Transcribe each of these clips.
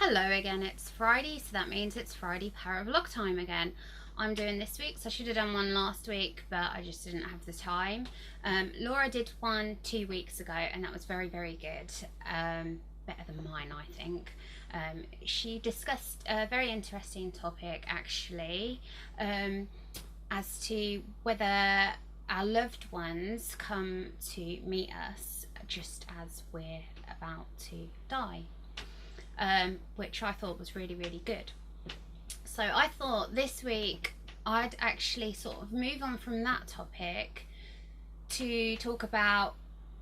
Hello again, it's Friday, so that means it's Friday ParaVlog time again. I'm doing this week, so I should have done one last week, but I just didn't have the time. Laura did one 2 weeks ago, and that was very, very good. Better than mine, I think. She discussed a very interesting topic, actually, as to whether our loved ones come to meet us just as we're about to die. Which I thought was really, really good. So I thought this week I'd actually sort of move on from that topic to talk about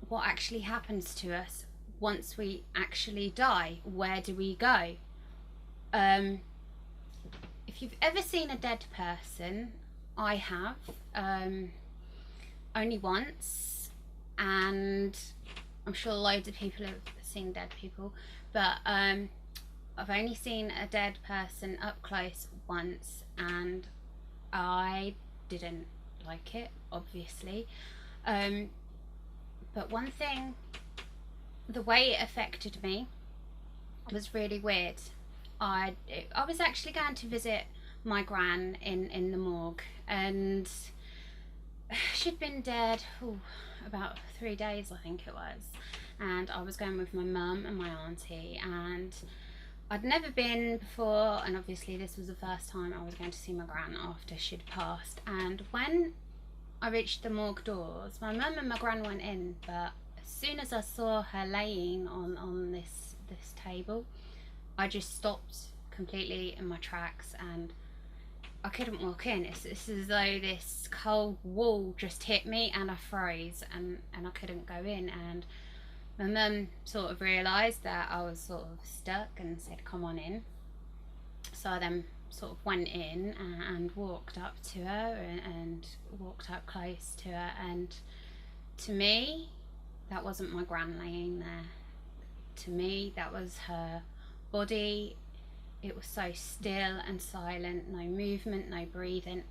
what actually happens to us once we actually die. Where do we go? If you've ever seen a dead person, I have, only once, and I'm sure loads of people have seen dead people, but I've only seen a dead person up close once, and I didn't like it, obviously. But one thing, the way it affected me was really weird. I was actually going to visit my gran in the morgue, and she'd been dead about 3 days, I think it was, and I was going with my mum and my auntie, and I'd never been before, and obviously this was the first time I was going to see my gran after she'd passed. And when I reached the morgue doors, my mum and my gran went in, but as soon as I saw her laying on this table, I just stopped completely in my tracks, and I couldn't walk in. It's as though this cold wall just hit me, and I froze, and I couldn't go in. And my mum sort of realised that I was sort of stuck and said, "Come on in." So I then sort of went in and walked up to her and walked up close to her. And to me, that wasn't my gran laying there. To me, that was her body. It was so still and silent, no movement, no breathing.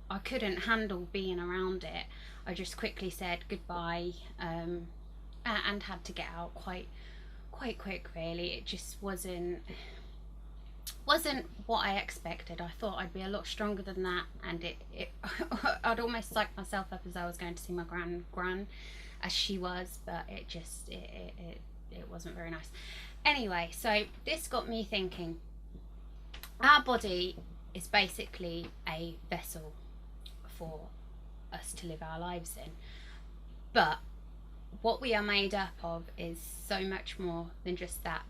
I couldn't handle being around it. I just quickly said goodbye, and had to get out quite quick, really. It just wasn't what I expected. I thought I'd be a lot stronger than that, and it I'd almost psyched myself up as I was going to see my gran as she was, but it wasn't very nice. Anyway, so this got me thinking. Our body is basically a vessel for us to live our lives in, but what we are made up of is so much more than just that.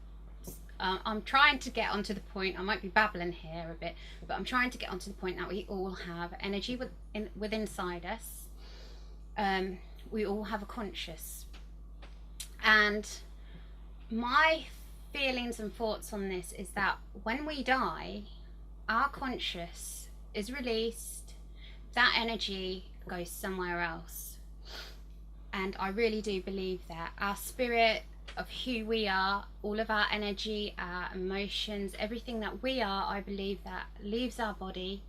I'm trying to get onto the point, I might be babbling here a bit, but I'm trying to get onto the point that we all have energy within inside us. We all have a conscious, and my feelings and thoughts on this is that when we die, our conscious is released, that energy goes somewhere else. And I really do believe that our spirit of who we are, all of our energy, our emotions, everything that we are, I believe that leaves our body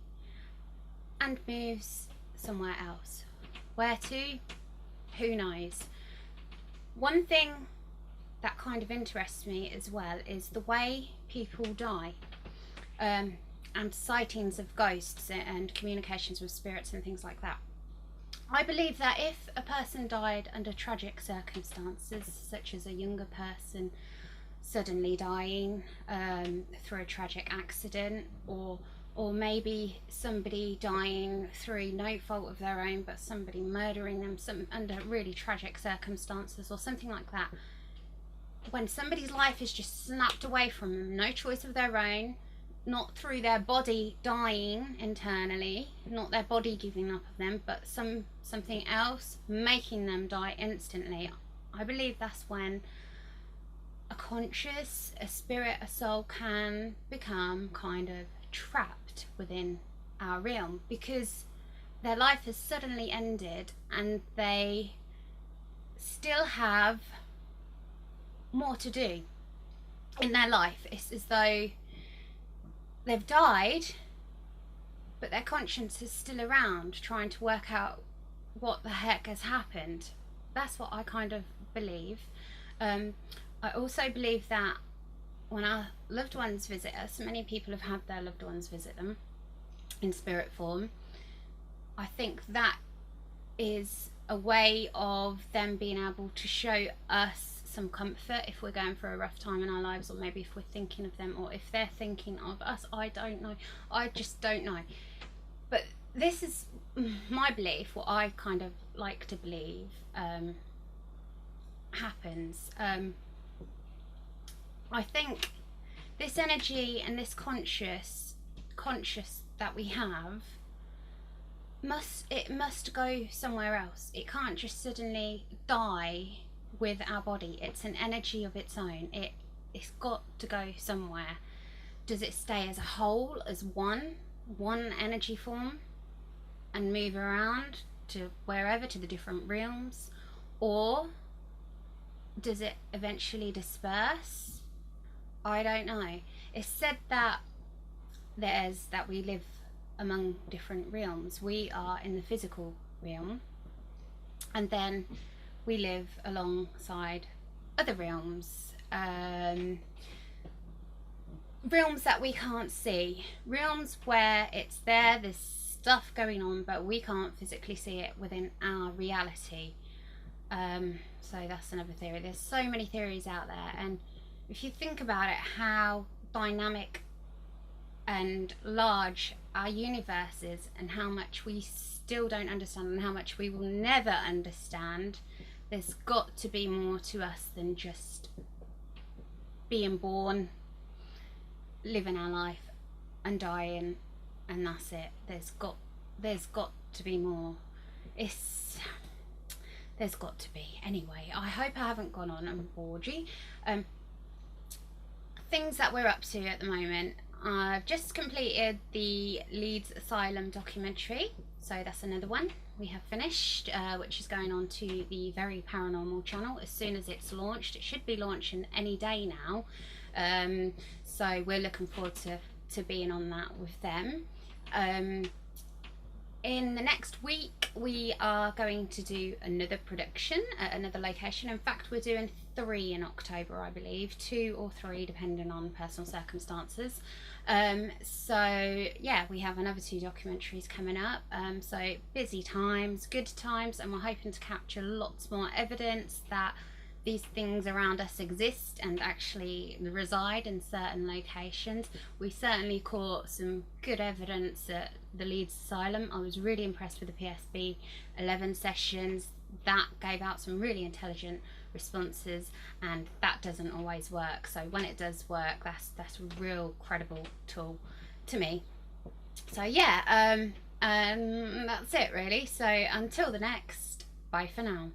and moves somewhere else. Where to? Who knows? One thing that kind of interests me as well is the way people die, and sightings of ghosts and communications with spirits and things like that. I believe that if a person died under tragic circumstances, such as a younger person suddenly dying through a tragic accident, or maybe somebody dying through no fault of their own, but somebody murdering them under really tragic circumstances or something like that, when somebody's life is just snapped away from them, no choice of their own, not through their body dying internally, not their body giving up of them, but something else making them die instantly, I believe that's when a conscious, a spirit, a soul can become kind of trapped within our realm, because their life has suddenly ended and they still have more to do in their life. It's as though they've died, but their conscience is still around, trying to work out what the heck has happened. That's what I kind of believe. I also believe that when our loved ones visit us, many people have had their loved ones visit them in spirit form. I think that is a way of them being able to show us some comfort if we're going through a rough time in our lives, or maybe if we're thinking of them, or if they're thinking of us. I don't know. I just don't know. But this is my belief, what I kind of like to believe happens. I think this energy and this conscious that we have must go somewhere else. It can't just suddenly die with our body. It's an energy of its own. It's got to go somewhere. Does it stay as a whole, as one energy form, and move around to wherever, to the different realms, or does it eventually disperse? I don't know. It's said that we live among different realms. We are in the physical realm, and then we live alongside other realms, realms that we can't see, realms where it's there's stuff going on, but we can't physically see it within our reality. So that's another theory. There's so many theories out there, and if you think about it, how dynamic and large our universe is, and how much we still don't understand, and how much we will never understand, there's got to be more to us than just being born, living our life and dying, and that's it. There's got to be more. There's got to be. Anyway, I hope I haven't gone on and bored you. Things that we're up to at the moment. I've just completed the Leeds Asylum documentary, so that's another one we have finished, which is going on to the Very Paranormal channel as soon as it's launched. It should be launching any day now, so we're looking forward to being on that with them. In the next week we are going to do another production at another location. In fact, we're doing 3 in October, I believe, 2 or 3 depending on personal circumstances. So yeah, we have another 2 documentaries coming up, so busy times, good times, and we're hoping to capture lots more evidence that these things around us exist and actually reside in certain locations. We certainly caught some good evidence at the Leeds Asylum. I was really impressed with the PSB 11 sessions. That gave out some really intelligent responses, and that doesn't always work. So when it does work, that's a real credible tool to me. So yeah, that's it really. So until the next, bye for now.